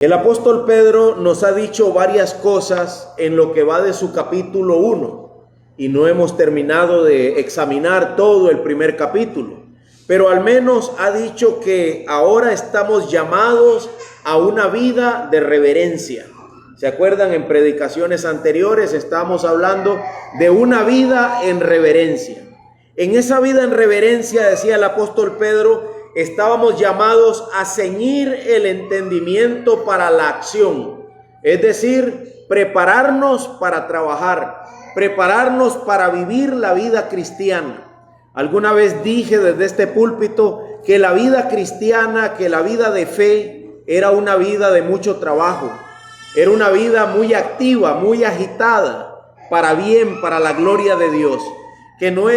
El apóstol Pedro nos ha dicho varias cosas en lo que va de su capítulo 1 y no hemos terminado de examinar todo el primer capítulo, pero al menos ha dicho que ahora estamos llamados a una vida de reverencia. ¿Se acuerdan? En predicaciones anteriores estábamos hablando de una vida en reverencia. En esa vida en reverencia, decía el apóstol Pedro, estábamos llamados a ceñir el entendimiento para la acción, es decir, prepararnos para trabajar, prepararnos para vivir la vida cristiana. Alguna vez dije desde este púlpito que la vida cristiana, que la vida de fe era una vida de mucho trabajo, era una vida muy activa, muy agitada, para bien, para la gloria de Dios, que no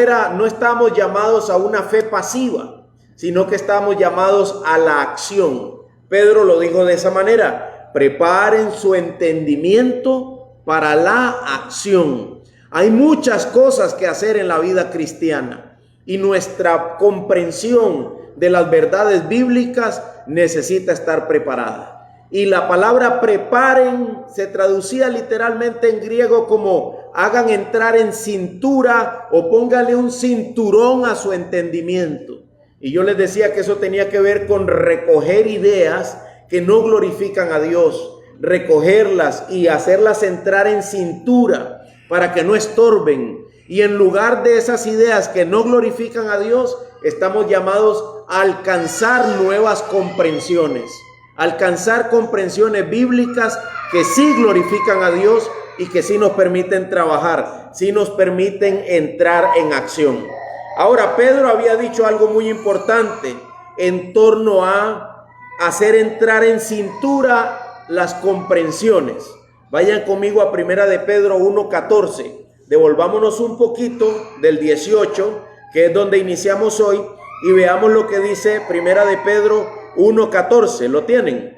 estamos llamados a una fe pasiva, sino que estamos llamados a la acción. Pedro lo dijo de esa manera: preparen su entendimiento para la acción. Hay muchas cosas que hacer en la vida cristiana y nuestra comprensión de las verdades bíblicas necesita estar preparada. Y la palabra preparen se traducía literalmente en griego como hagan entrar en cintura o póngale un cinturón a su entendimiento. Y yo les decía que eso tenía que ver con recoger ideas que no glorifican a Dios, recogerlas y hacerlas entrar en cintura para que no estorben. Y en lugar de esas ideas que no glorifican a Dios, estamos llamados a alcanzar nuevas comprensiones, alcanzar comprensiones bíblicas que sí glorifican a Dios y que sí nos permiten trabajar, sí nos permiten entrar en acción. Ahora, Pedro había dicho algo muy importante en torno a hacer entrar en cintura las comprensiones. Vayan conmigo a Primera de Pedro 1:14. Devolvámonos un poquito del 18, que es donde iniciamos hoy, y veamos lo que dice Primera de Pedro 1:14. ¿Lo tienen?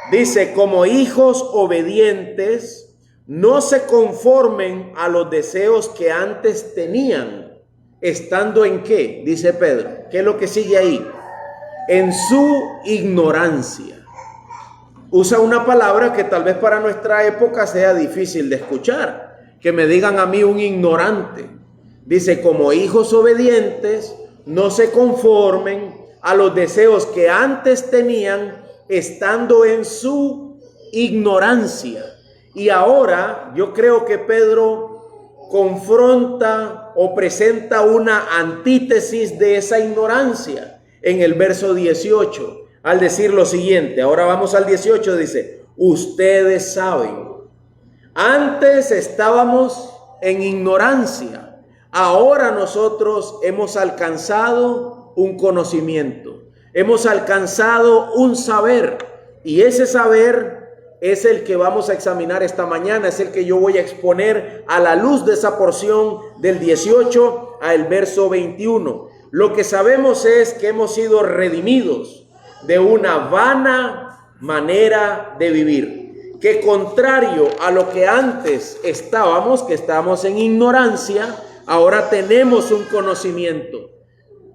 Dice: como hijos obedientes, no se conformen a los deseos que antes tenían. ¿Estando en qué? Dice Pedro. ¿Qué es lo que sigue ahí? En su ignorancia. Usa una palabra que tal vez para nuestra época sea difícil de escuchar. Que me digan a mí un ignorante. Dice: como hijos obedientes, no se conformen a los deseos que antes tenían, estando en su ignorancia. Y ahora yo creo que Pedro confronta o presenta una antítesis de esa ignorancia en el verso 18 al decir lo siguiente. Ahora vamos al 18, dice: ustedes saben, antes estábamos en ignorancia, ahora nosotros hemos alcanzado un conocimiento, hemos alcanzado un saber, y ese saber es el que vamos a examinar esta mañana, es el que yo voy a exponer a la luz de esa porción del 18 al verso 21. Lo que sabemos es que hemos sido redimidos de una vana manera de vivir, que contrario a lo que antes estábamos, que estábamos en ignorancia, ahora tenemos un conocimiento.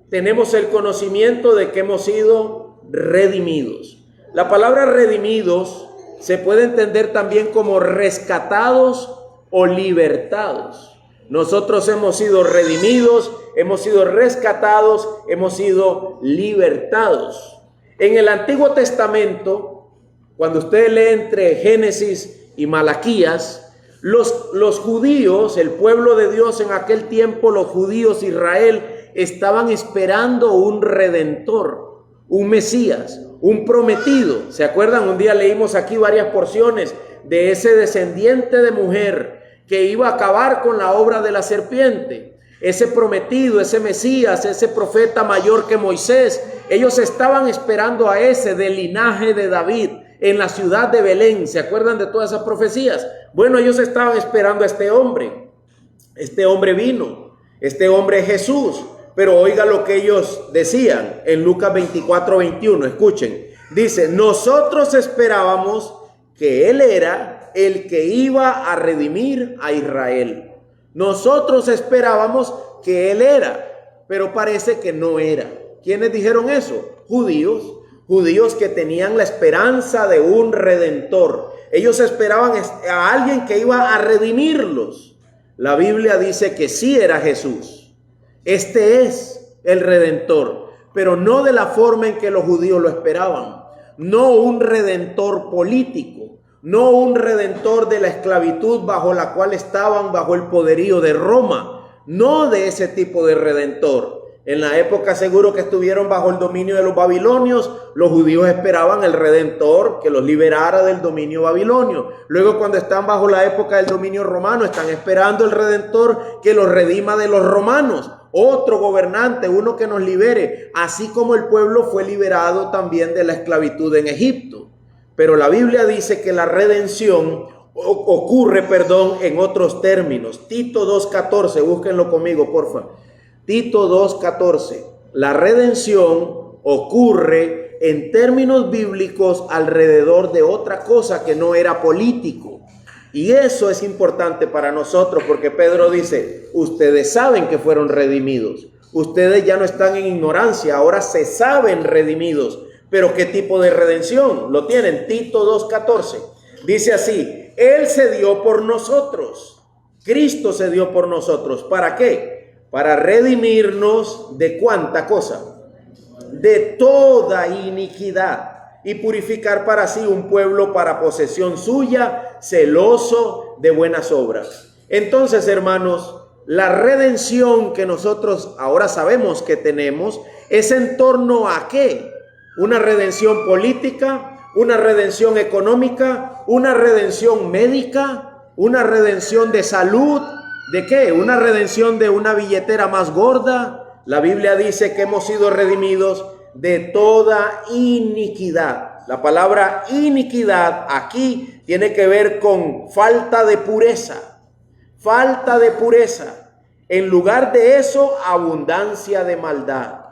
Tenemos el conocimiento de que hemos sido redimidos. La palabra redimidos se puede entender también como rescatados o libertados. Nosotros hemos sido redimidos, hemos sido rescatados, hemos sido libertados. En el Antiguo Testamento, cuando usted lee entre Génesis y Malaquías, los judíos, el pueblo de Dios en aquel tiempo, los judíos, Israel, estaban esperando un redentor, un Mesías, un prometido. ¿Se acuerdan? Un día leímos aquí varias porciones de ese descendiente de mujer que iba a acabar con la obra de la serpiente. Ese prometido, ese Mesías, ese profeta mayor que Moisés. Ellos estaban esperando a ese del linaje de David en la ciudad de Belén. ¿Se acuerdan de todas esas profecías? Bueno, ellos estaban esperando a este hombre. Este hombre vino. Este hombre es Jesús. Pero oiga lo que ellos decían en Lucas 24:21. Escuchen. Dice: nosotros esperábamos que Él era el que iba a redimir a Israel. Nosotros esperábamos que Él era, pero parece que no era. ¿Quiénes dijeron eso? Judíos. Judíos que tenían la esperanza de un redentor. Ellos esperaban a alguien que iba a redimirlos. La Biblia dice que sí era Jesús. Este es el redentor, pero no de la forma en que los judíos lo esperaban. No un redentor político, no un redentor de la esclavitud bajo la cual estaban bajo el poderío de Roma. No de ese tipo de redentor. En la época seguro que estuvieron bajo el dominio de los babilonios, los judíos esperaban el redentor que los liberara del dominio babilonio. Luego, cuando están bajo la época del dominio romano, están esperando el redentor que los redima de los romanos. Otro gobernante, uno que nos libere, así como el pueblo fue liberado también de la esclavitud en Egipto. Pero la Biblia dice que la redención ocurre, en otros términos. Tito 2:14, búsquenlo conmigo, porfa. Tito 2:14. La redención ocurre en términos bíblicos alrededor de otra cosa que no era político. Y eso es importante para nosotros porque Pedro dice, ustedes saben que fueron redimidos. Ustedes ya no están en ignorancia, ahora se saben redimidos. Pero ¿qué tipo de redención? Lo tienen, Tito 2:14. Dice así, Él se dio por nosotros. Cristo se dio por nosotros. ¿Para qué? Para redimirnos de ¿cuánta cosa? De toda iniquidad y purificar para sí un pueblo para posesión suya, celoso de buenas obras. Entonces, hermanos, la redención que nosotros ahora sabemos que tenemos es en torno a ¿qué? Una redención política, una redención económica, una redención médica, una redención de salud. ¿De qué? Una redención de una billetera más gorda. La Biblia dice que hemos sido redimidos de toda iniquidad. La palabra iniquidad aquí tiene que ver con falta de pureza. Falta de pureza. En lugar de eso, abundancia de maldad.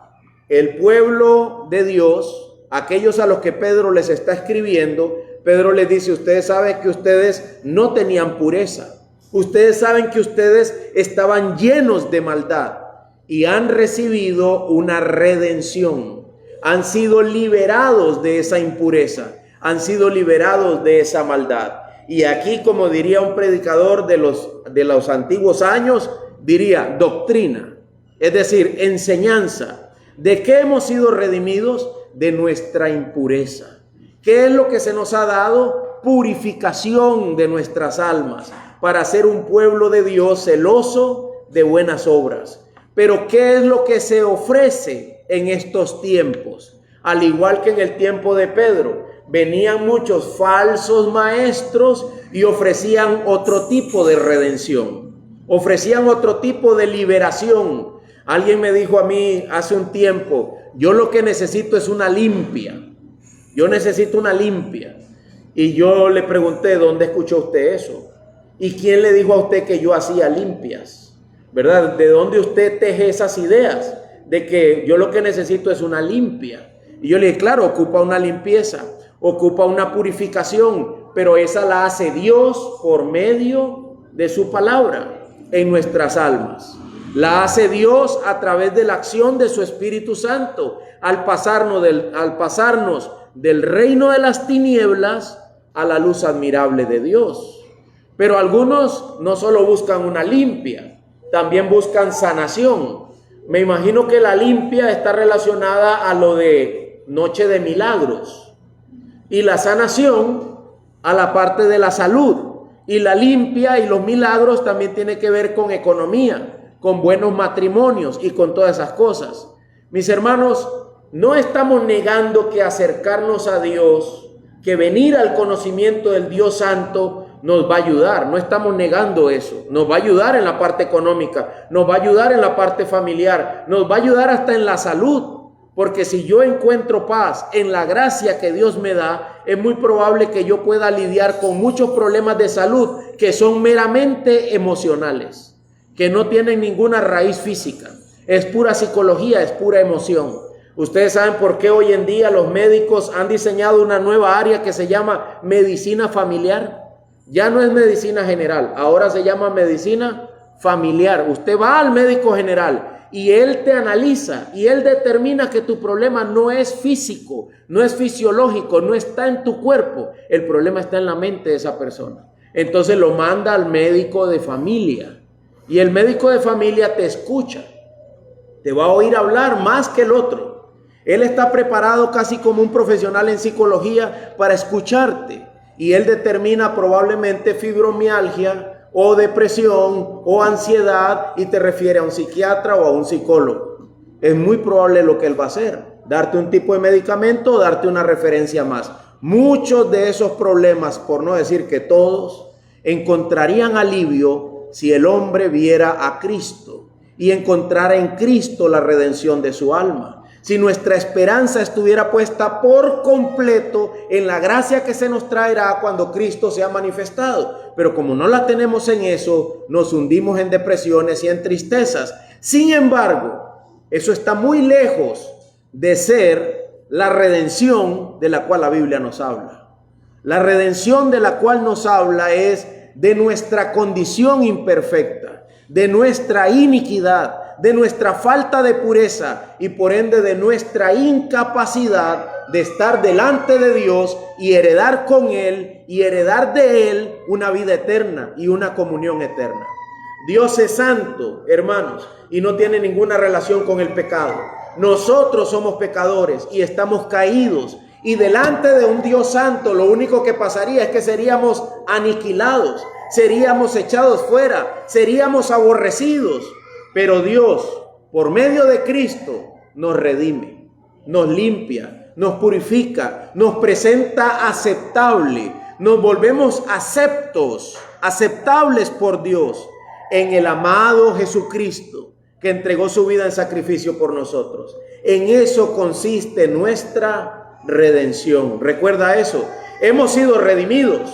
El pueblo de Dios, aquellos a los que Pedro les está escribiendo, Pedro les dice, ustedes saben que ustedes no tenían pureza. Ustedes saben que ustedes estaban llenos de maldad y han recibido una redención. Han sido liberados de esa impureza, han sido liberados de esa maldad. Y aquí, como diría un predicador de los antiguos años, diría doctrina, es decir, enseñanza. ¿De qué hemos sido redimidos? De nuestra impureza. ¿Qué es lo que se nos ha dado? Purificación de nuestras almas, para ser un pueblo de Dios celoso de buenas obras. Pero ¿qué es lo que se ofrece en estos tiempos? Al igual que en el tiempo de Pedro, venían muchos falsos maestros y ofrecían otro tipo de redención, ofrecían otro tipo de liberación. Alguien me dijo a mí hace un tiempo, yo lo que necesito es una limpia, yo necesito una limpia. Y yo le pregunté, ¿dónde escuchó usted eso? ¿Y quién le dijo a usted que yo hacía limpias? ¿Verdad? ¿De dónde usted teje esas ideas? De que yo lo que necesito es una limpia. Y yo le dije, claro, ocupa una limpieza, ocupa una purificación, pero esa la hace Dios por medio de su palabra en nuestras almas. La hace Dios a través de la acción de su Espíritu Santo, al pasarnos del reino de las tinieblas a la luz admirable de Dios. Pero algunos no solo buscan una limpia, también buscan sanación. Me imagino que la limpia está relacionada a lo de Noche de Milagros y la sanación a la parte de la salud. Y la limpia y los milagros también tiene que ver con economía, con buenos matrimonios y con todas esas cosas. Mis hermanos, no estamos negando que acercarnos a Dios, que venir al conocimiento del Dios Santo nos va a ayudar, no estamos negando eso. Nos va a ayudar en la parte económica, nos va a ayudar en la parte familiar, nos va a ayudar hasta en la salud, porque si yo encuentro paz en la gracia que Dios me da, es muy probable que yo pueda lidiar con muchos problemas de salud que son meramente emocionales, que no tienen ninguna raíz física, es pura psicología, es pura emoción. Ustedes saben por qué hoy en día los médicos han diseñado una nueva área que se llama medicina familiar. Ya no es medicina general, ahora se llama medicina familiar. Usted va al médico general y Él te analiza y Él determina que tu problema no es físico, no es fisiológico, no está en tu cuerpo, el problema está en la mente de esa persona. Entonces lo manda al médico de familia y el médico de familia te escucha, te va a oír hablar más que el otro. Él está preparado casi como un profesional en psicología para escucharte y él determina probablemente fibromialgia o depresión o ansiedad y te refiere a un psiquiatra o a un psicólogo. Es muy probable lo que él va a hacer, darte un tipo de medicamento o darte una referencia más. Muchos de esos problemas, por no decir que todos, encontrarían alivio si el hombre viera a Cristo y encontrara en Cristo la redención de su alma. Si nuestra esperanza estuviera puesta por completo en la gracia que se nos traerá cuando Cristo sea manifestado. Pero como no la tenemos en eso, nos hundimos en depresiones y en tristezas. Sin embargo, eso está muy lejos de ser la redención de la cual la Biblia nos habla. La redención de la cual nos habla es de nuestra condición imperfecta, de nuestra iniquidad, de nuestra falta de pureza y por ende de nuestra incapacidad de estar delante de Dios y heredar con Él y heredar de Él una vida eterna y una comunión eterna. Dios es santo, hermanos, y no tiene ninguna relación con el pecado. Nosotros somos pecadores y estamos caídos, y delante de un Dios santo lo único que pasaría es que seríamos aniquilados, seríamos echados fuera, seríamos aborrecidos. Pero Dios, por medio de Cristo, nos redime, nos limpia, nos purifica, nos presenta aceptable, nos volvemos aceptables por Dios en el amado Jesucristo, que entregó su vida en sacrificio por nosotros. En eso consiste nuestra redención. Recuerda eso. Hemos sido redimidos,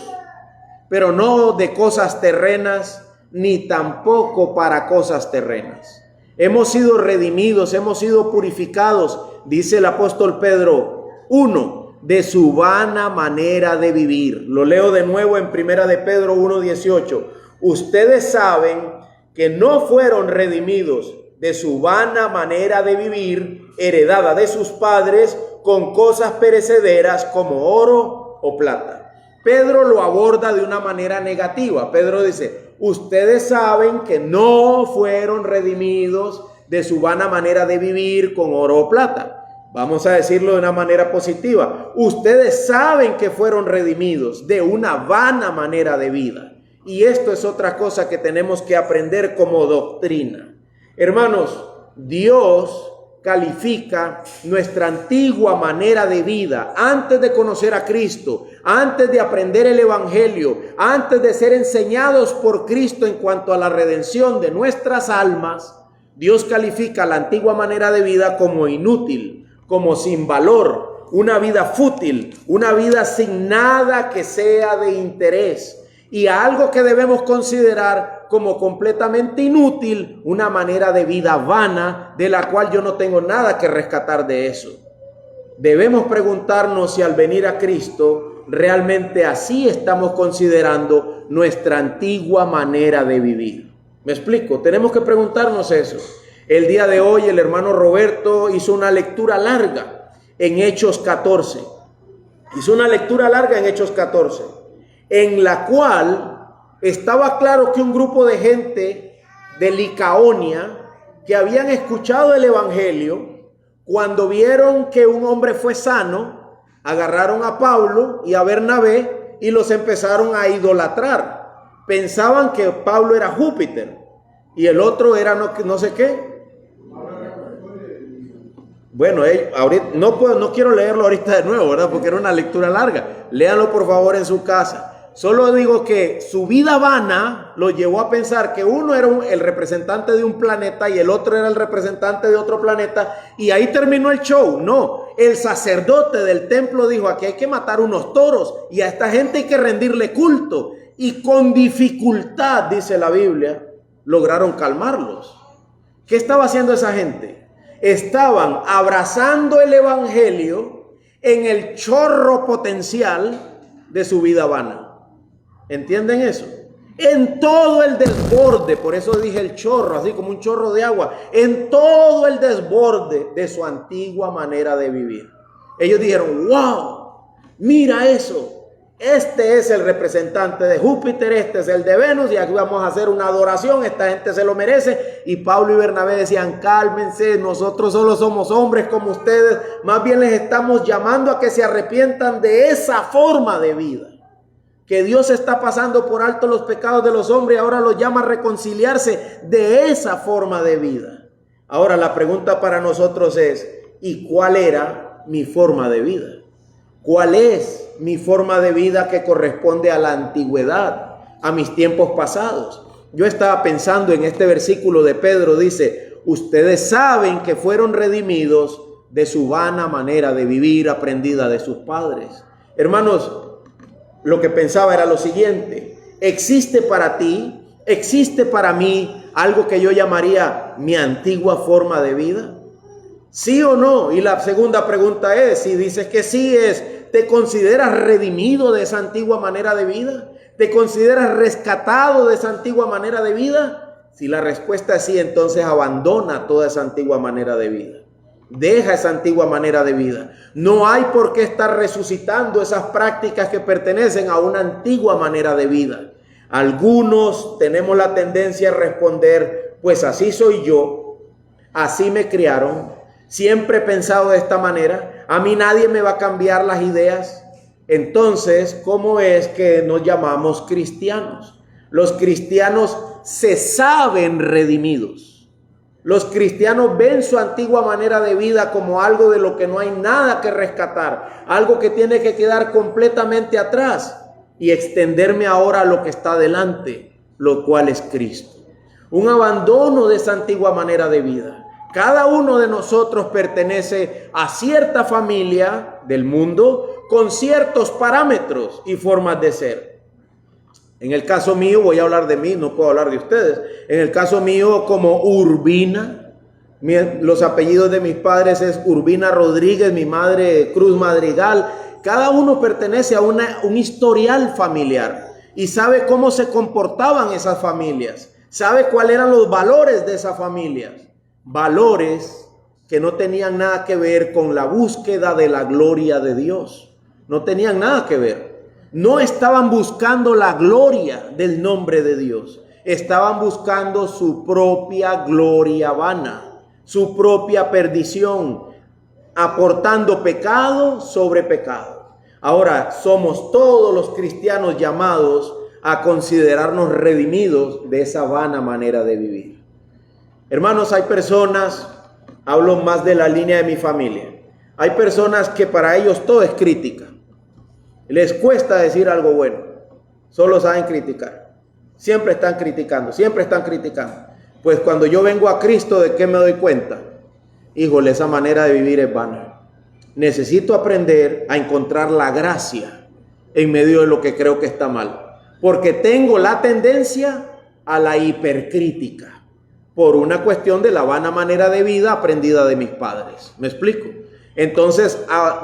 pero no de cosas terrenas, ni tampoco para cosas terrenas. Hemos sido redimidos, hemos sido purificados, dice el apóstol Pedro, 1, de su vana manera de vivir. Lo leo de nuevo en primera de Pedro 1:18. Ustedes saben que no fueron redimidos de su vana manera de vivir, heredada de sus padres, con cosas perecederas como oro o plata. Pedro lo aborda de una manera negativa. Pedro dice, ustedes saben que no fueron redimidos de su vana manera de vivir con oro o plata. Vamos a decirlo de una manera positiva. Ustedes saben que fueron redimidos de una vana manera de vida. Y esto es otra cosa que tenemos que aprender como doctrina. Hermanos, Dios califica nuestra antigua manera de vida antes de conocer a Cristo, antes de aprender el Evangelio, antes de ser enseñados por Cristo en cuanto a la redención de nuestras almas. Dios califica la antigua manera de vida como inútil, como sin valor, una vida fútil, una vida sin nada que sea de interés, y a algo que debemos considerar como completamente inútil, una manera de vida vana de la cual yo no tengo nada que rescatar de eso. Debemos preguntarnos si al venir a Cristo realmente así estamos considerando nuestra antigua manera de vivir. ¿Me explico? Tenemos que preguntarnos eso. El día de hoy el hermano Roberto hizo una lectura larga en Hechos 14. Hizo una lectura larga en Hechos 14, en la cual estaba claro que un grupo de gente de Licaonia que habían escuchado el Evangelio, cuando vieron que un hombre fue sano, agarraron a Pablo y a Bernabé y los empezaron a idolatrar. Pensaban que Pablo era Júpiter y el otro era no sé qué. Bueno, ahorita, no quiero leerlo ahorita de nuevo, ¿verdad? Porque era una lectura larga. Léanlo por favor en su casa. Solo digo que su vida vana lo llevó a pensar que uno era el representante de un planeta y el otro era el representante de otro planeta, y ahí terminó el show. No, el sacerdote del templo dijo, aquí hay que matar unos toros y a esta gente hay que rendirle culto, y con dificultad, dice la Biblia, lograron calmarlos. ¿Qué estaba haciendo esa gente? Estaban abrazando el Evangelio en el chorro potencial de su vida vana. ¿Entienden eso? en todo el desborde, por eso dije el chorro, así como un chorro de agua, en todo el desborde de su antigua manera de vivir. Ellos dijeron, wow, mira eso. Este es el representante de Júpiter, este es el de Venus, y aquí vamos a hacer una adoración, esta gente se lo merece. Y Pablo y Bernabé decían, cálmense, nosotros solo somos hombres como ustedes, más bien les estamos llamando a que se arrepientan de esa forma de vida. Que Dios está pasando por alto los pecados de los hombres y ahora los llama a reconciliarse de esa forma de vida. Ahora la pregunta para nosotros es, ¿y cuál era mi forma de vida? ¿Cuál es mi forma de vida que corresponde a la antigüedad, a mis tiempos pasados? Yo estaba pensando en este versículo de Pedro, dice, ustedes saben que fueron redimidos de su vana manera de vivir aprendida de sus padres. Hermanos, lo que pensaba era lo siguiente, ¿existe para ti, existe para mí algo que yo llamaría mi antigua forma de vida? ¿Sí o no? Y la segunda pregunta es, si dices que sí ¿te consideras redimido de esa antigua manera de vida? ¿Te consideras rescatado de esa antigua manera de vida? Si la respuesta es sí, entonces abandona toda esa antigua manera de vida. Deja esa antigua manera de vida. No hay por qué estar resucitando esas prácticas que pertenecen a una antigua manera de vida. Algunos tenemos la tendencia a responder, pues así soy yo, así me criaron, siempre he pensado de esta manera, a mí nadie me va a cambiar las ideas. Entonces, ¿cómo es que nos llamamos cristianos? Los cristianos se saben redimidos. Los cristianos ven su antigua manera de vida como algo de lo que no hay nada que rescatar, algo que tiene que quedar completamente atrás y extenderme ahora a lo que está delante, lo cual es Cristo. Un abandono de esa antigua manera de vida. Cada uno de nosotros pertenece a cierta familia del mundo con ciertos parámetros y formas de ser. En el caso mío, voy a hablar de mí, no puedo hablar de ustedes. En el caso mío, como Urbina, los apellidos de mis padres es Urbina Rodríguez, mi madre Cruz Madrigal. Cada uno pertenece a un historial familiar y sabe cómo se comportaban esas familias. Sabe cuáles eran los valores de esas familias. Valores que no tenían nada que ver con la búsqueda de la gloria de Dios. No tenían nada que ver. No estaban buscando la gloria del nombre de Dios. Estaban buscando su propia gloria vana, su propia perdición, aportando pecado sobre pecado. Ahora somos todos los cristianos llamados a considerarnos redimidos de esa vana manera de vivir. Hermanos, hay personas, hablo más de la línea de mi familia, hay personas que para ellos todo es crítica. Les cuesta decir algo bueno, solo saben criticar. Siempre están criticando, siempre están criticando. Pues cuando yo vengo a Cristo, ¿de qué me doy cuenta? Híjole, esa manera de vivir es vana. Necesito aprender a encontrar la gracia en medio de lo que creo que está mal. Porque tengo la tendencia a la hipercrítica por una cuestión de la vana manera de vida aprendida de mis padres. ¿Me explico? Entonces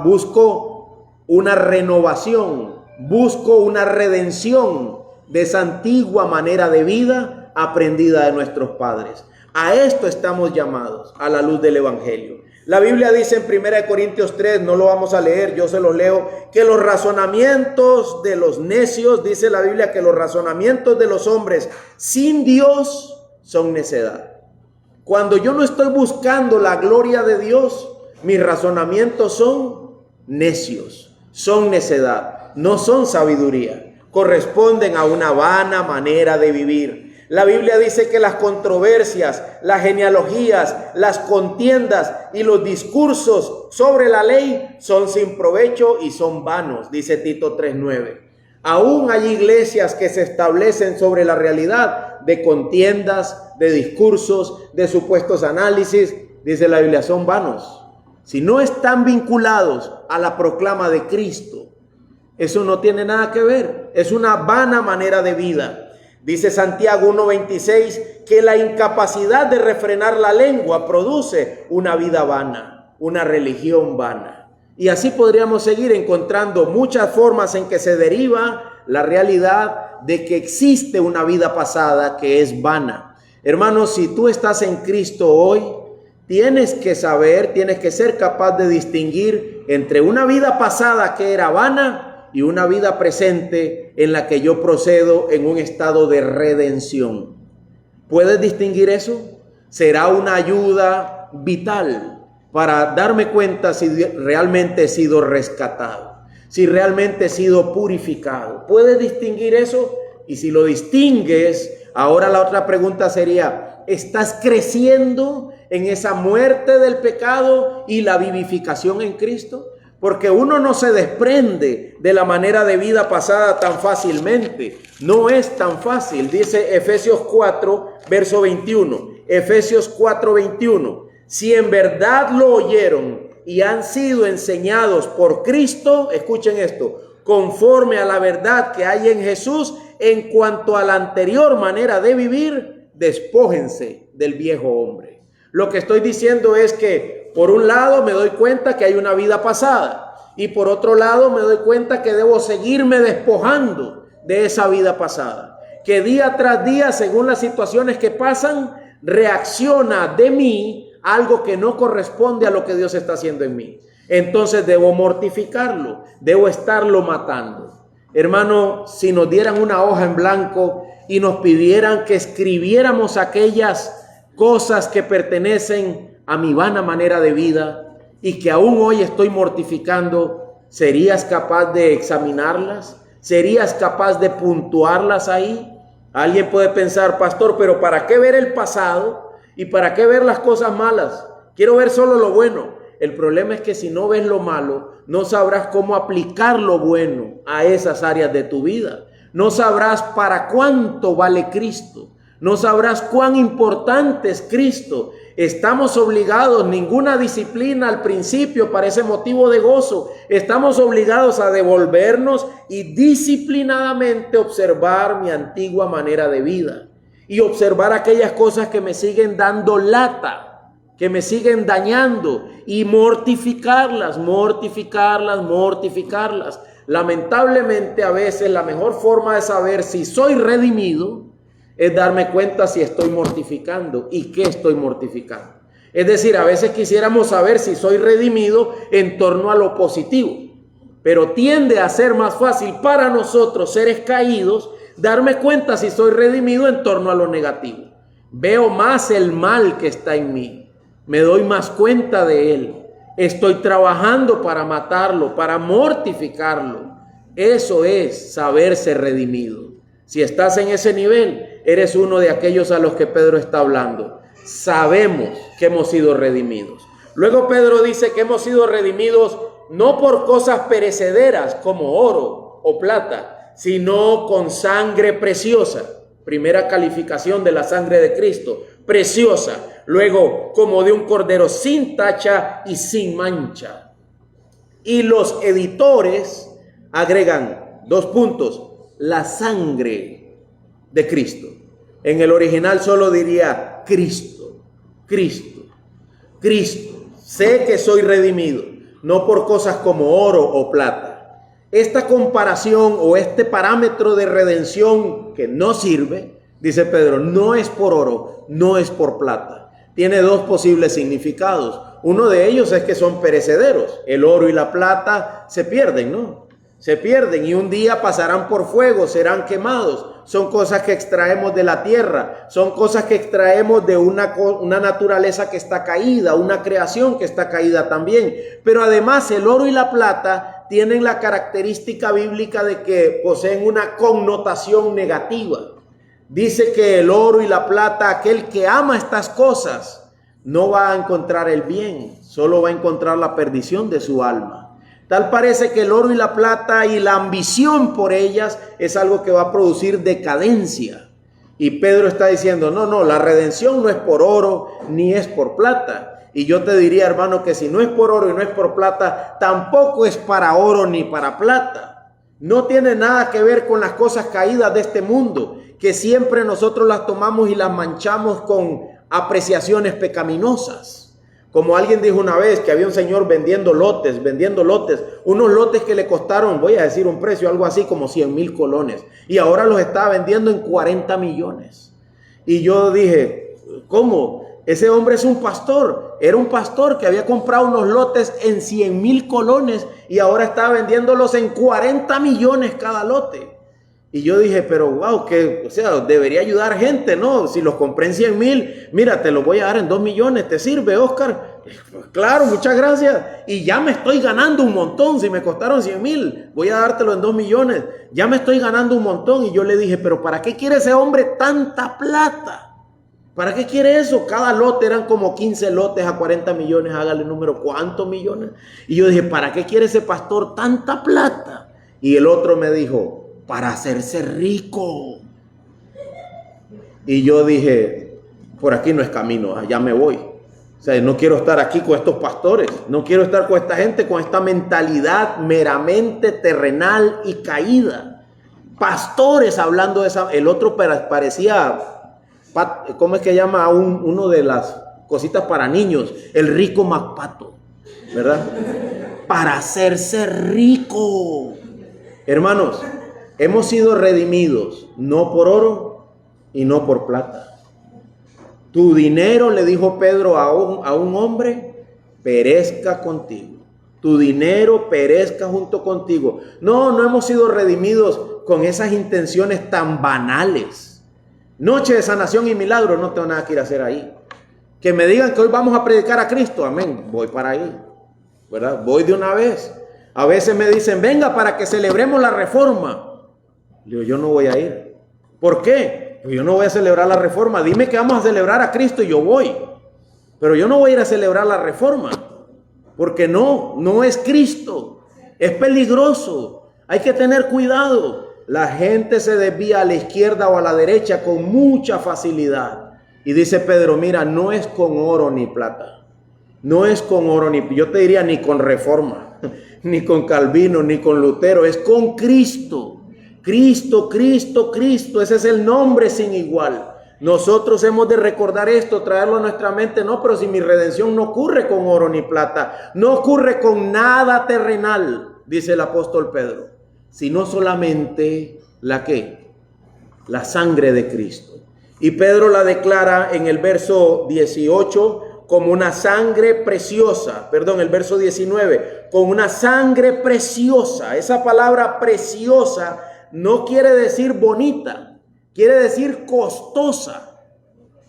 busco una renovación, busco una redención de esa antigua manera de vida aprendida de nuestros padres. A esto estamos llamados a la luz del Evangelio. La Biblia dice en 1 Corintios 3, no lo vamos a leer, yo se los leo, que los razonamientos de los necios, dice la Biblia que los razonamientos de los hombres sin Dios son necedad. Cuando yo no estoy buscando la gloria de Dios, mis razonamientos son necios. Son necedad, no son sabiduría, corresponden a una vana manera de vivir. La Biblia dice que las controversias, las genealogías, las contiendas y los discursos sobre la ley son sin provecho y son vanos, dice Tito 3:9. Aún hay iglesias que se establecen sobre la realidad de contiendas, de discursos, de supuestos análisis, dice la Biblia, son vanos. Si no están vinculados a la proclama de Cristo, eso no tiene nada que ver. Es una vana manera de vida. Dice Santiago 1:26 que la incapacidad de refrenar la lengua produce una vida vana, una religión vana. Y así podríamos seguir encontrando muchas formas en que se deriva la realidad de que existe una vida pasada que es vana. Hermanos, si tú estás en Cristo hoy, tienes que saber, tienes que ser capaz de distinguir entre una vida pasada que era vana y una vida presente en la que yo procedo en un estado de redención. ¿Puedes distinguir eso? Será una ayuda vital para darme cuenta si realmente he sido rescatado, si realmente he sido purificado. ¿Puedes distinguir eso? Y si lo distingues, ahora la otra pregunta sería, ¿estás creciendo en esa muerte del pecado y la vivificación en Cristo? Porque uno no se desprende de la manera de vida pasada tan fácilmente. No es tan fácil. Dice Efesios 4, verso 21. Efesios 4, 21. Si en verdad lo oyeron y han sido enseñados por Cristo, escuchen esto, conforme a la verdad que hay en Jesús, en cuanto a la anterior manera de vivir, despójense del viejo hombre. Lo que estoy diciendo es que por un lado me doy cuenta que hay una vida pasada y por otro lado me doy cuenta que debo seguirme despojando de esa vida pasada, que día tras día, según las situaciones que pasan, reacciona de mí algo que no corresponde a lo que Dios está haciendo en mí. Entonces debo mortificarlo, debo estarlo matando. Hermano, si nos dieran una hoja en blanco y nos pidieran que escribiéramos aquellas cosas que pertenecen a mi vana manera de vida y que aún hoy estoy mortificando, ¿serías capaz de examinarlas? ¿Serías capaz de puntuarlas ahí? Alguien puede pensar, pastor, pero ¿para qué ver el pasado y para qué ver las cosas malas? Quiero ver solo lo bueno. El problema es que si no ves lo malo, no sabrás cómo aplicar lo bueno a esas áreas de tu vida. No sabrás para cuánto vale Cristo. No sabrás cuán importante es Cristo. Estamos obligados, ninguna disciplina al principio parece motivo de gozo. Estamos obligados a devolvernos y disciplinadamente observar mi antigua manera de vida. Y observar aquellas cosas que me siguen dando lata, que me siguen dañando, y mortificarlas. Lamentablemente a veces la mejor forma de saber si soy redimido es darme cuenta si estoy mortificando y qué estoy mortificando. Es decir, a veces quisiéramos saber si soy redimido en torno a lo positivo, pero tiende a ser más fácil para nosotros, seres caídos, darme cuenta si soy redimido en torno a lo negativo. Veo más el mal que está en mí, me doy más cuenta de él, estoy trabajando para matarlo, para mortificarlo. Eso es saberse redimido. Si estás en ese nivel, eres uno de aquellos a los que Pedro está hablando. Sabemos que hemos sido redimidos. Luego Pedro dice que hemos sido redimidos no por cosas perecederas como oro o plata, sino con sangre preciosa. Primera calificación de la sangre de Cristo, preciosa. Luego, como de un cordero sin tacha y sin mancha. Y los editores agregan 2 puntos. La sangre de Cristo. En el original solo diría Cristo. Sé que soy redimido, no por cosas como oro o plata. Esta comparación o este parámetro de redención que no sirve, dice Pedro, no es por oro, no es por plata. Tiene 2 posibles significados. Uno de ellos es que son perecederos. El oro y la plata se pierden, ¿no? Se pierden y un día pasarán por fuego, serán quemados. Son cosas que extraemos de la tierra, son cosas que extraemos de una naturaleza que está caída, una creación que está caída también. Pero además el oro y la plata tienen la característica bíblica de que poseen una connotación negativa. Dice que el oro y la plata, aquel que ama estas cosas, no va a encontrar el bien, solo va a encontrar la perdición de su alma. Tal parece que el oro y la plata y la ambición por ellas es algo que va a producir decadencia. Y Pedro está diciendo, no, la redención no es por oro ni es por plata. Y yo te diría, hermano, que si no es por oro y no es por plata, tampoco es para oro ni para plata. No tiene nada que ver con las cosas caídas de este mundo, que siempre nosotros las tomamos y las manchamos con apreciaciones pecaminosas. Como alguien dijo una vez que había un señor vendiendo lotes, unos lotes que le costaron, voy a decir un precio, algo así como 100,000 colones. Y ahora los estaba vendiendo en 40 millones. Y yo dije, ¿cómo? Ese hombre es un pastor. Era un pastor que había comprado unos lotes en 100,000 colones y ahora está vendiéndolos en 40 millones cada lote. Y yo dije, pero wow, que, o sea, debería ayudar gente, ¿no? Si los compré en 100,000, mira, te los voy a dar en 2 millones. ¿Te sirve, Oscar? Claro, muchas gracias. Y ya me estoy ganando un montón. Si me costaron 100,000, voy a dártelo en 2 millones. Ya me estoy ganando un montón. Y yo le dije, pero ¿para qué quiere ese hombre tanta plata? ¿Para qué quiere eso? Cada lote eran como 15 lotes a 40 millones. Hágale número, ¿cuántos millones? Y yo dije, ¿para qué quiere ese pastor tanta plata? Y el otro me dijo, para hacerse rico. Y yo dije, por aquí no es camino, allá me voy. O sea, no quiero estar aquí con estos pastores, no quiero estar con esta gente con esta mentalidad meramente terrenal y caída. Pastores hablando de esa. El otro parecía, ¿cómo es que llama uno de las cositas para niños? El rico MacPato, ¿verdad? Para hacerse rico. Hermanos, hemos sido redimidos no por oro y no por plata. Tu dinero, le dijo Pedro a un hombre, perezca contigo. Tu dinero perezca junto contigo. No hemos sido redimidos con esas intenciones tan banales. Noche de sanación y milagro, no tengo nada que ir a hacer ahí. Que me digan que hoy vamos a predicar a Cristo, amén, voy para ahí, ¿verdad? Voy de una vez. A veces me dicen, venga para que celebremos la reforma. Le digo, yo no voy a ir. ¿Por qué? Pues yo no voy a celebrar la reforma. Dime que vamos a celebrar a Cristo y yo voy. Pero yo no voy a ir a celebrar la reforma. Porque no es Cristo. Es peligroso. Hay que tener cuidado. La gente se desvía a la izquierda o a la derecha con mucha facilidad. Y dice Pedro, mira, no es con oro ni plata. No es con oro ni, yo te diría, ni con reforma, ni con Calvino, ni con Lutero. Es con Cristo. Cristo, Cristo, Cristo, ese es el nombre sin igual. Nosotros hemos de recordar esto, traerlo a nuestra mente. No, pero si mi redención no ocurre con oro ni plata, no ocurre con nada terrenal, dice el apóstol Pedro, sino solamente la sangre de Cristo. Y Pedro la declara en el verso 18 como una sangre preciosa, el verso 19, con una sangre preciosa. Esa palabra preciosa no quiere decir bonita, quiere decir costosa.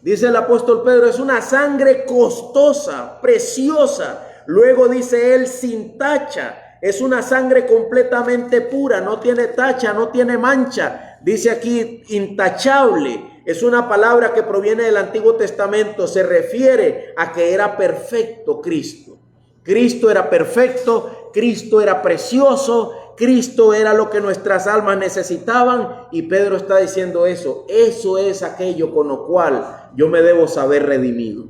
Dice el apóstol Pedro, es una sangre costosa, preciosa. Luego dice él, sin tacha. Es una sangre completamente pura, no tiene tacha, no tiene mancha. Dice aquí, intachable. Es una palabra que proviene del Antiguo Testamento. Se refiere a que era perfecto Cristo. Cristo era perfecto, Cristo era precioso, Cristo era lo que nuestras almas necesitaban, y Pedro está diciendo eso. Eso es aquello con lo cual yo me debo saber redimido.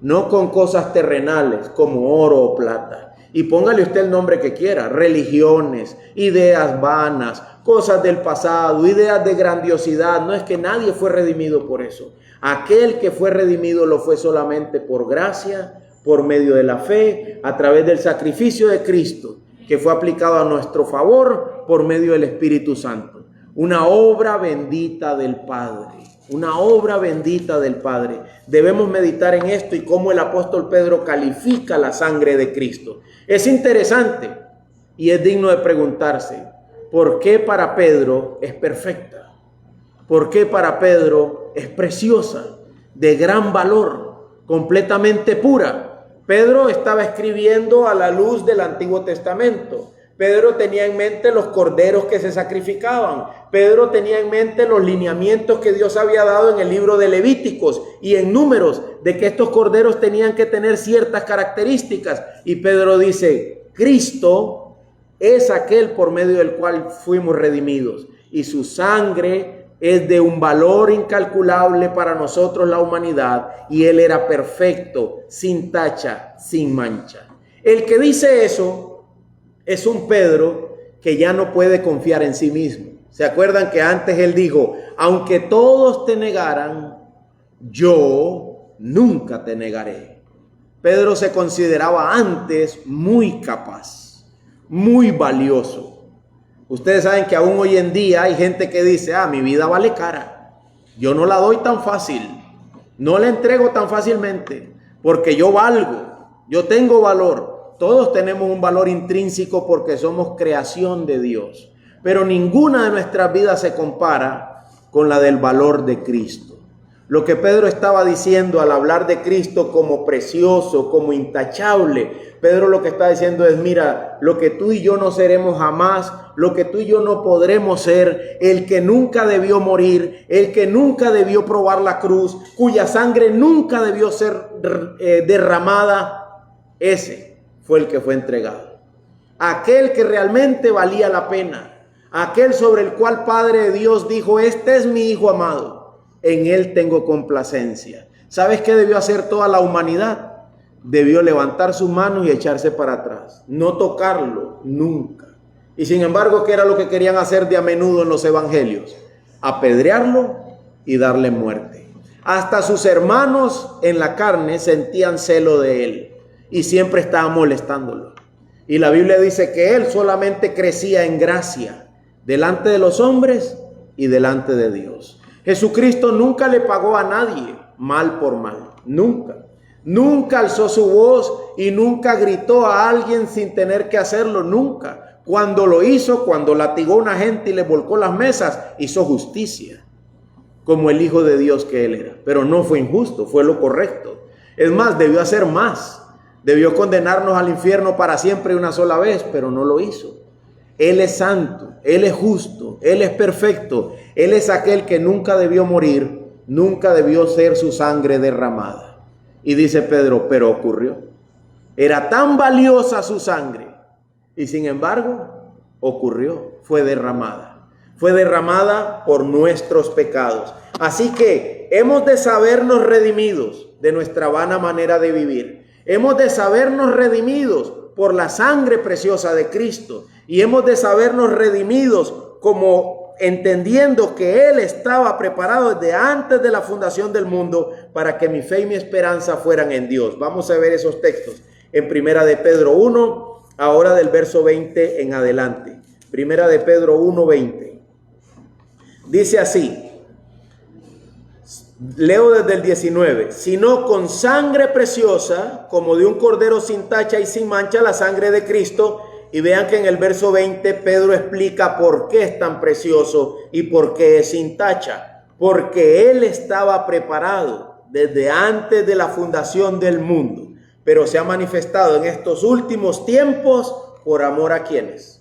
No con cosas terrenales como oro o plata. Y póngale usted el nombre que quiera. Religiones, ideas vanas, cosas del pasado, ideas de grandiosidad. No es que nadie fue redimido por eso. Aquel que fue redimido lo fue solamente por gracia, por medio de la fe, a través del sacrificio de Cristo, que fue aplicado a nuestro favor por medio del Espíritu Santo. Una obra bendita del Padre. Una obra bendita del Padre. Debemos meditar en esto y cómo el apóstol Pedro califica la sangre de Cristo. Es interesante y es digno de preguntarse, ¿por qué para Pedro es perfecta? ¿Por qué para Pedro es preciosa, de gran valor, completamente pura? Pedro estaba escribiendo a la luz del Antiguo Testamento. Pedro tenía en mente los corderos que se sacrificaban. Pedro tenía en mente los lineamientos que Dios había dado en el libro de Levíticos y en Números, de que estos corderos tenían que tener ciertas características. Y Pedro dice, Cristo es aquel por medio del cual fuimos redimidos, y su sangre es de un valor incalculable para nosotros, la humanidad, y Él era perfecto, sin tacha, sin mancha. El que dice eso es un Pedro que ya no puede confiar en sí mismo. ¿Se acuerdan que antes él dijo, aunque todos te negaran, yo nunca te negaré? Pedro se consideraba antes muy capaz, muy valioso. Ustedes saben que aún hoy en día hay gente que dice, mi vida vale cara. Yo no la doy tan fácil, no la entrego tan fácilmente, porque yo valgo, yo tengo valor. Todos tenemos un valor intrínseco porque somos creación de Dios. Pero ninguna de nuestras vidas se compara con la del valor de Cristo. Lo que Pedro estaba diciendo al hablar de Cristo como precioso, como intachable, Pedro lo que está diciendo es, mira, lo que tú y yo no seremos jamás, lo que tú y yo no podremos ser, el que nunca debió morir, el que nunca debió probar la cruz, cuya sangre nunca debió ser derramada, ese fue el que fue entregado. Aquel que realmente valía la pena, aquel sobre el cual Padre Dios dijo, este es mi Hijo amado. En él tengo complacencia. ¿Sabes qué debió hacer toda la humanidad? Debió levantar sus manos y echarse para atrás. No tocarlo nunca. Y sin embargo, ¿qué era lo que querían hacer de a menudo en los evangelios? Apedrearlo y darle muerte. Hasta sus hermanos en la carne sentían celo de él y siempre estaban molestándolo. Y la Biblia dice que él solamente crecía en gracia delante de los hombres y delante de Dios. Jesucristo nunca le pagó a nadie mal por mal, nunca. Nunca alzó su voz y nunca gritó a alguien sin tener que hacerlo, nunca. Cuando lo hizo, cuando latigó a una gente y le volcó las mesas, hizo justicia, como el Hijo de Dios que él era. Pero no fue injusto, fue lo correcto. Es más, debió hacer más. Debió condenarnos al infierno para siempre una sola vez, pero no lo hizo. Él es santo, Él es justo, Él es perfecto. Él es aquel que nunca debió morir, nunca debió ser su sangre derramada. Y dice Pedro, pero ocurrió. Era tan valiosa su sangre y sin embargo ocurrió, fue derramada. Fue derramada por nuestros pecados. Así que hemos de sabernos redimidos de nuestra vana manera de vivir. Hemos de sabernos redimidos por la sangre preciosa de Cristo. Y hemos de sabernos redimidos como entendiendo que Él estaba preparado desde antes de la fundación del mundo para que mi fe y mi esperanza fueran en Dios. Vamos a ver esos textos en Primera de Pedro 1, ahora del verso 20 en adelante. Primera de Pedro 1, 20. Dice así, leo desde el 19, sino con sangre preciosa, como de un cordero sin tacha y sin mancha, la sangre de Cristo. Y vean que en el verso 20 Pedro explica por qué es tan precioso y por qué es sin tacha. Porque Él estaba preparado desde antes de la fundación del mundo, pero se ha manifestado en estos últimos tiempos por amor a ¿quiénes?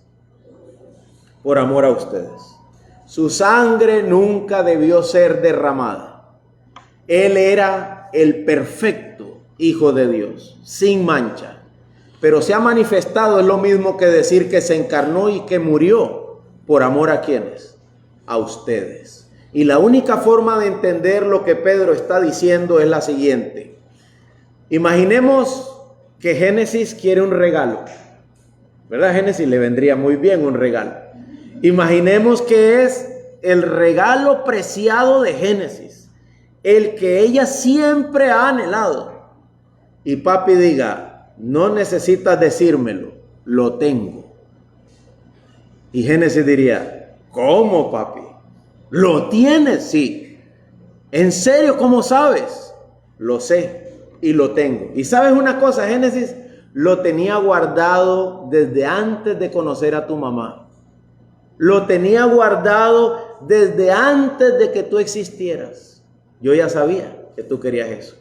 Por amor a ustedes. Su sangre nunca debió ser derramada. Él era el perfecto Hijo de Dios, sin mancha. Pero se ha manifestado, es lo mismo que decir que se encarnó y que murió. ¿Por amor a quiénes? A ustedes. Y la única forma de entender lo que Pedro está diciendo es la siguiente. Imaginemos que Génesis quiere un regalo. ¿Verdad? A Génesis le vendría muy bien un regalo. Imaginemos que es el regalo preciado de Génesis, el que ella siempre ha anhelado. Y papi diga, no necesitas decírmelo, lo tengo. Y Génesis diría, ¿cómo, papi? ¿Lo tienes? Sí. ¿En serio? ¿Cómo sabes? Lo sé y lo tengo. Y sabes una cosa, Génesis, lo tenía guardado desde antes de conocer a tu mamá. Lo tenía guardado desde antes de que tú existieras. Yo ya sabía que tú querías eso.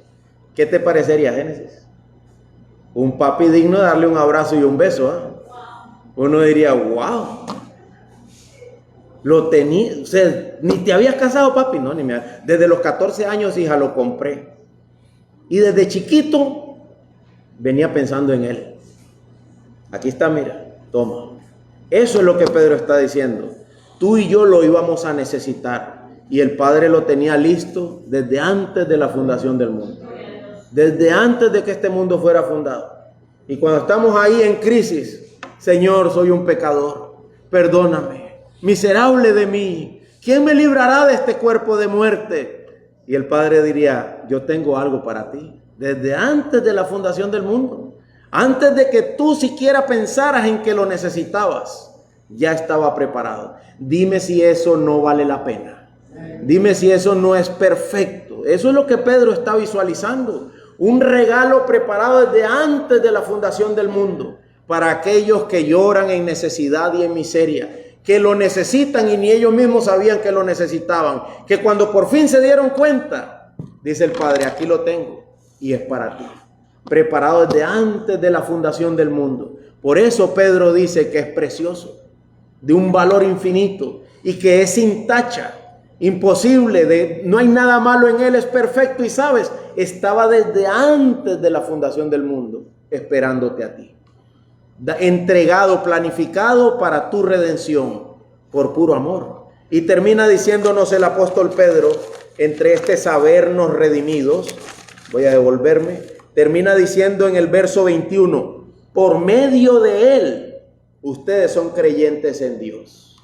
¿Qué te parecería, Génesis? Un papi digno de darle un abrazo y un beso, ¿eh? Uno diría, wow. Lo tenía, o sea, ni te habías casado, papi, no, ni me. Desde los 14 años, hija, lo compré. Y desde chiquito venía pensando en él. Aquí está, mira, toma. Eso es lo que Pedro está diciendo. Tú y yo lo íbamos a necesitar. Y el Padre lo tenía listo desde antes de la fundación del mundo. Desde antes de que este mundo fuera fundado. Y cuando estamos ahí en crisis, Señor, soy un pecador, perdóname, miserable de mí, ¿quién me librará de este cuerpo de muerte? Y el Padre diría, yo tengo algo para ti, desde antes de la fundación del mundo. Antes de que tú siquiera pensaras en que lo necesitabas, ya estaba preparado. Dime si eso no vale la pena. Dime si eso no es perfecto. Eso es lo que Pedro está visualizando. Un regalo preparado desde antes de la fundación del mundo para aquellos que lloran en necesidad y en miseria, que lo necesitan y ni ellos mismos sabían que lo necesitaban, que cuando por fin se dieron cuenta, dice el Padre, aquí lo tengo y es para ti. Preparado desde antes de la fundación del mundo. Por eso Pedro dice que es precioso, de un valor infinito y que es sin tacha, imposible, no hay nada malo en él, es perfecto y sabes, estaba desde antes de la fundación del mundo esperándote a ti. Entregado, planificado para tu redención por puro amor. Y termina diciéndonos el apóstol Pedro, entre este sabernos redimidos, voy a devolverme, termina diciendo en el verso 21, por medio de él, ustedes son creyentes en Dios.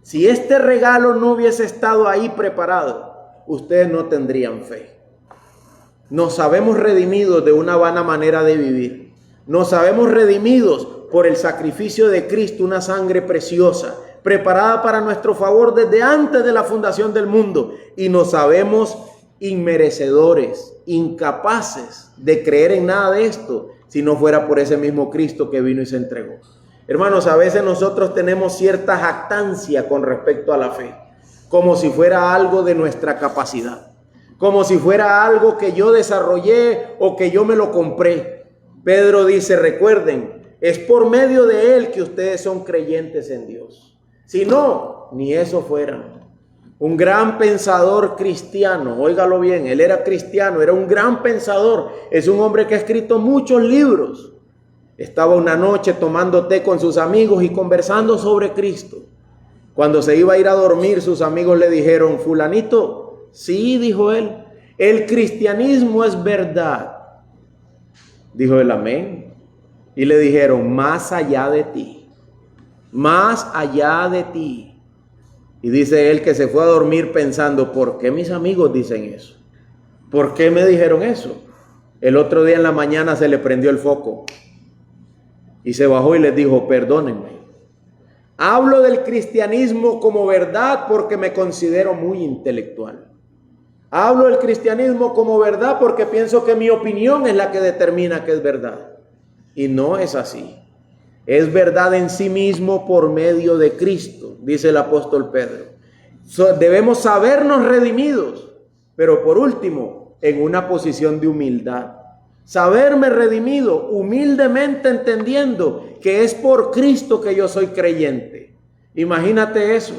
Si este regalo no hubiese estado ahí preparado, ustedes no tendrían fe. Nos sabemos redimidos de una vana manera de vivir. Nos sabemos redimidos por el sacrificio de Cristo, una sangre preciosa, preparada para nuestro favor desde antes de la fundación del mundo. Y nos sabemos inmerecedores, incapaces de creer en nada de esto, si no fuera por ese mismo Cristo que vino y se entregó. Hermanos, a veces nosotros tenemos cierta jactancia con respecto a la fe, como si fuera algo de nuestra capacidad, como si fuera algo que yo desarrollé o que yo me lo compré. Pedro dice, recuerden, es por medio de él que ustedes son creyentes en Dios. Si no, ni eso fueran. Un gran pensador cristiano, óigalo bien, él era cristiano, era un gran pensador, es un hombre que ha escrito muchos libros. Estaba una noche tomando té con sus amigos y conversando sobre Cristo. Cuando se iba a ir a dormir, sus amigos le dijeron, fulanito, sí, dijo él, el cristianismo es verdad. Dijo él, amén. Y le dijeron, más allá de ti, más allá de ti. Y dice él que se fue a dormir pensando, ¿por qué mis amigos dicen eso? ¿Por qué me dijeron eso? El otro día en la mañana se le prendió el foco y se bajó y les dijo, perdónenme. Hablo del cristianismo como verdad porque me considero muy intelectual. Hablo del cristianismo como verdad porque pienso que mi opinión es la que determina que es verdad. Y no es así. Es verdad en sí mismo por medio de Cristo, dice el apóstol Pedro. Debemos sabernos redimidos, pero por último, en una posición de humildad. Saberme redimido, humildemente entendiendo que es por Cristo que yo soy creyente. Imagínate eso.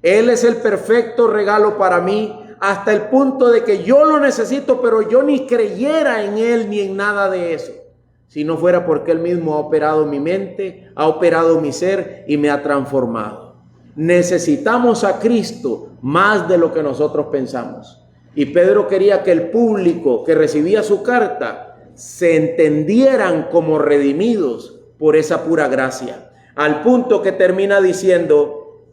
Él es el perfecto regalo para mí, hasta el punto de que yo lo necesito, pero yo ni creyera en Él ni en nada de eso. Si no fuera porque Él mismo ha operado mi mente, ha operado mi ser y me ha transformado. Necesitamos a Cristo más de lo que nosotros pensamos. Y Pedro quería que el público que recibía su carta se entendieran como redimidos por esa pura gracia. Al punto que termina diciendo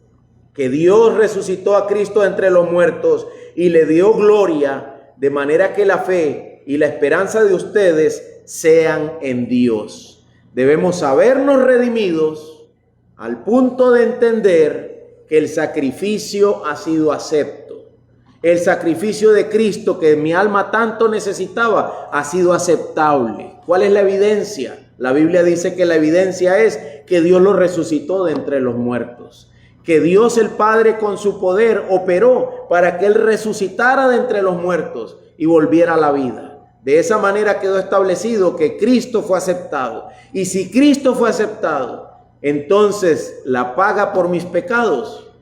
que Dios resucitó a Cristo entre los muertos y le dio gloria, de manera que la fe y la esperanza de ustedes sean en Dios. Debemos sabernos redimidos al punto de entender que el sacrificio ha sido acepto. El sacrificio de Cristo que mi alma tanto necesitaba ha sido aceptable. ¿Cuál es la evidencia? La Biblia dice que la evidencia es que Dios lo resucitó de entre los muertos. Que Dios el Padre con su poder operó para que Él resucitara de entre los muertos y volviera a la vida. De esa manera quedó establecido que Cristo fue aceptado. Y si Cristo fue aceptado, entonces la paga por mis pecados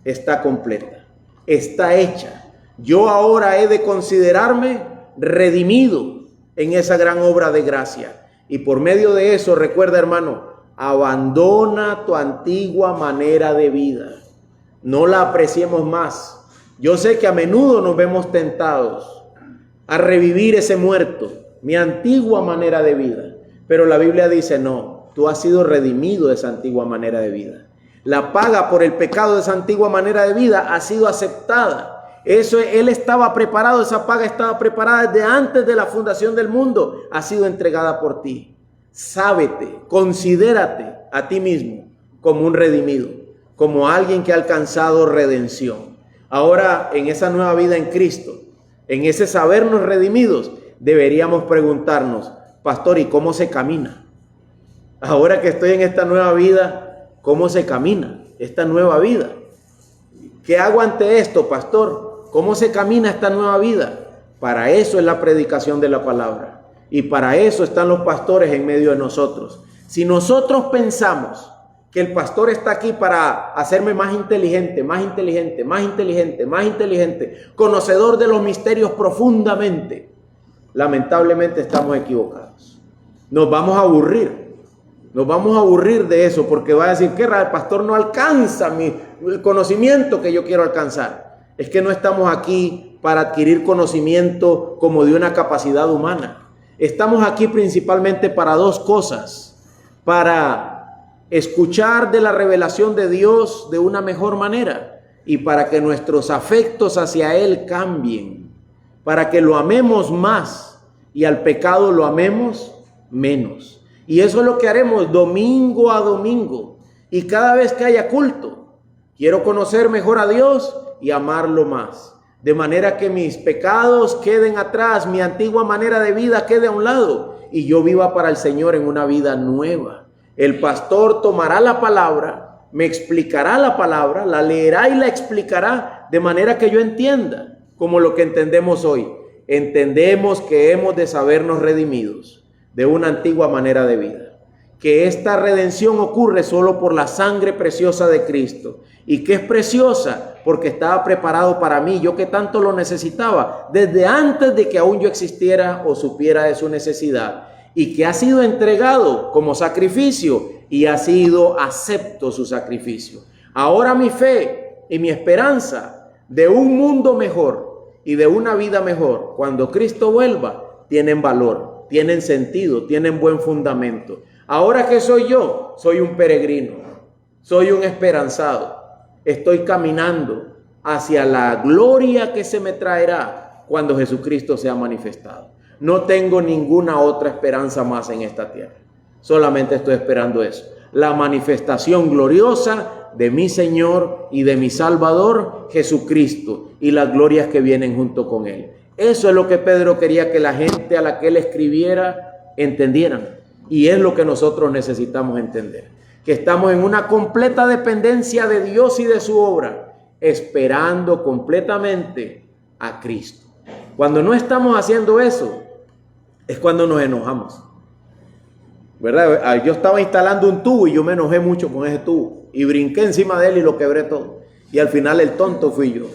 está completa, está hecha. Yo ahora he de considerarme redimido en esa gran obra de gracia. Y por medio de eso, recuerda, hermano, abandona tu antigua manera de vida. No la apreciemos más. Yo sé que a menudo nos vemos tentados a revivir ese muerto, mi antigua manera de vida. Pero la Biblia dice, no, tú has sido redimido de esa antigua manera de vida. La paga por el pecado de esa antigua manera de vida ha sido aceptada. Eso, Él estaba preparado, esa paga estaba preparada desde antes de la fundación del mundo. Ha sido entregada por ti. Sábete, considérate a ti mismo como un redimido, como alguien que ha alcanzado redención. Ahora, en esa nueva vida en Cristo, en ese sabernos redimidos, deberíamos preguntarnos, pastor, ¿y cómo se camina? Ahora que estoy en esta nueva vida, ¿cómo se camina esta nueva vida? ¿Qué hago ante esto, pastor? ¿Cómo se camina esta nueva vida? Para eso es la predicación de la palabra. Y para eso están los pastores en medio de nosotros. Si nosotros pensamos que el pastor está aquí para hacerme más inteligente, más inteligente, más inteligente, más inteligente, conocedor de los misterios profundamente, lamentablemente estamos equivocados. Nos vamos a aburrir. Nos vamos a aburrir de eso porque va a decir que el pastor no alcanza el conocimiento que yo quiero alcanzar. Es que no estamos aquí para adquirir conocimiento como de una capacidad humana. Estamos aquí principalmente para dos cosas: para escuchar de la revelación de Dios de una mejor manera y para que nuestros afectos hacia Él cambien, para que lo amemos más y al pecado lo amemos menos. Y eso es lo que haremos domingo a domingo y cada vez que haya culto. Quiero conocer mejor a Dios y amarlo más, de manera que mis pecados queden atrás, mi antigua manera de vida quede a un lado y yo viva para el Señor en una vida nueva. El pastor tomará la palabra, me explicará la palabra, la leerá y la explicará de manera que yo entienda, como lo que entendemos hoy. Entendemos que hemos de sabernos redimidos de una antigua manera de vida, que esta redención ocurre solo por la sangre preciosa de Cristo y que es preciosa porque estaba preparado para mí, yo que tanto lo necesitaba desde antes de que aún yo existiera o supiera de su necesidad, y que ha sido entregado como sacrificio y ha sido acepto su sacrificio. Ahora mi fe y mi esperanza de un mundo mejor y de una vida mejor cuando Cristo vuelva tienen valor, tienen sentido, tienen buen fundamento. Ahora que soy yo, soy un peregrino, soy un esperanzado. Estoy caminando hacia la gloria que se me traerá cuando Jesucristo sea manifestado. No tengo ninguna otra esperanza más en esta tierra. Solamente estoy esperando eso. La manifestación gloriosa de mi Señor y de mi Salvador Jesucristo y las glorias que vienen junto con Él. Eso es lo que Pedro quería que la gente a la que él escribiera entendieran. Y es lo que nosotros necesitamos entender. Que estamos en una completa dependencia de Dios y de su obra, esperando completamente a Cristo. Cuando no estamos haciendo eso, es cuando nos enojamos. ¿Verdad? Yo estaba instalando un tubo y yo me enojé mucho con ese tubo. Y brinqué encima de él y lo quebré todo. Y al final el tonto fui yo.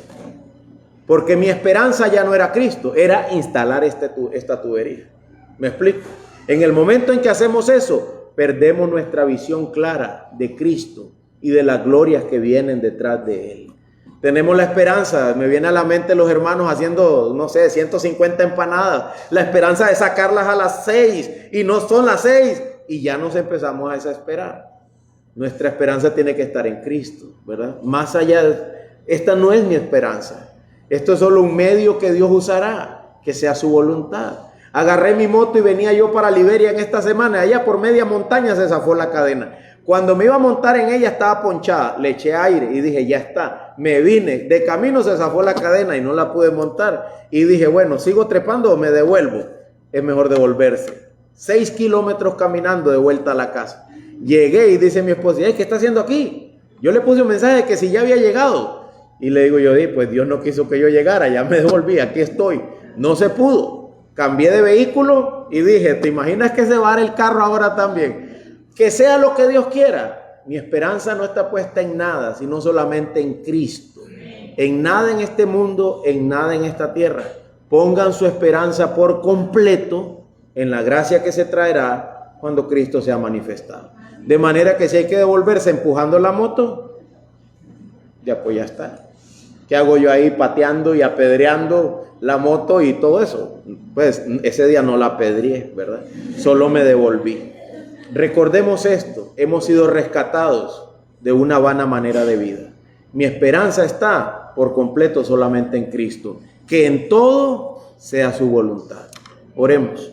Porque mi esperanza ya no era Cristo, era instalar esta tubería. ¿Me explico? En el momento en que hacemos eso, perdemos nuestra visión clara de Cristo y de las glorias que vienen detrás de Él. Tenemos la esperanza, me viene a la mente los hermanos haciendo, no sé, 150 empanadas. La esperanza de sacarlas a las 6 y no son las 6 y ya nos empezamos a desesperar. Nuestra esperanza tiene que estar en Cristo, ¿verdad? Más allá, esta no es mi esperanza. Esto es solo un medio que Dios usará, que sea su voluntad. Agarré mi moto y venía yo para Liberia en esta semana. Allá por media montaña se zafó la cadena. Cuando me iba a montar en ella estaba ponchada. Le eché aire y dije, ya está. Me vine. De camino se zafó la cadena y no la pude montar. Y dije, bueno, ¿sigo trepando o me devuelvo? Es mejor devolverse. 6 kilómetros caminando de vuelta a la casa. Llegué y dice mi esposa, ¿qué está haciendo aquí? Yo le puse un mensaje que si ya había llegado. Y le digo yo, pues Dios no quiso que yo llegara, ya me devolví, aquí estoy. No se pudo. Cambié de vehículo y dije, ¿te imaginas que se va a dar el carro ahora también? Que sea lo que Dios quiera. Mi esperanza no está puesta en nada, sino solamente en Cristo. En nada en este mundo, en nada en esta tierra. Pongan su esperanza por completo en la gracia que se traerá cuando Cristo sea manifestado. De manera que si hay que devolverse empujando la moto, ya pues ya está. ¿Qué hago yo ahí pateando y apedreando la moto y todo eso? Pues ese día no la apedreé, ¿verdad? Solo me devolví. Recordemos esto, hemos sido rescatados de una vana manera de vida. Mi esperanza está por completo solamente en Cristo. Que en todo sea su voluntad. Oremos.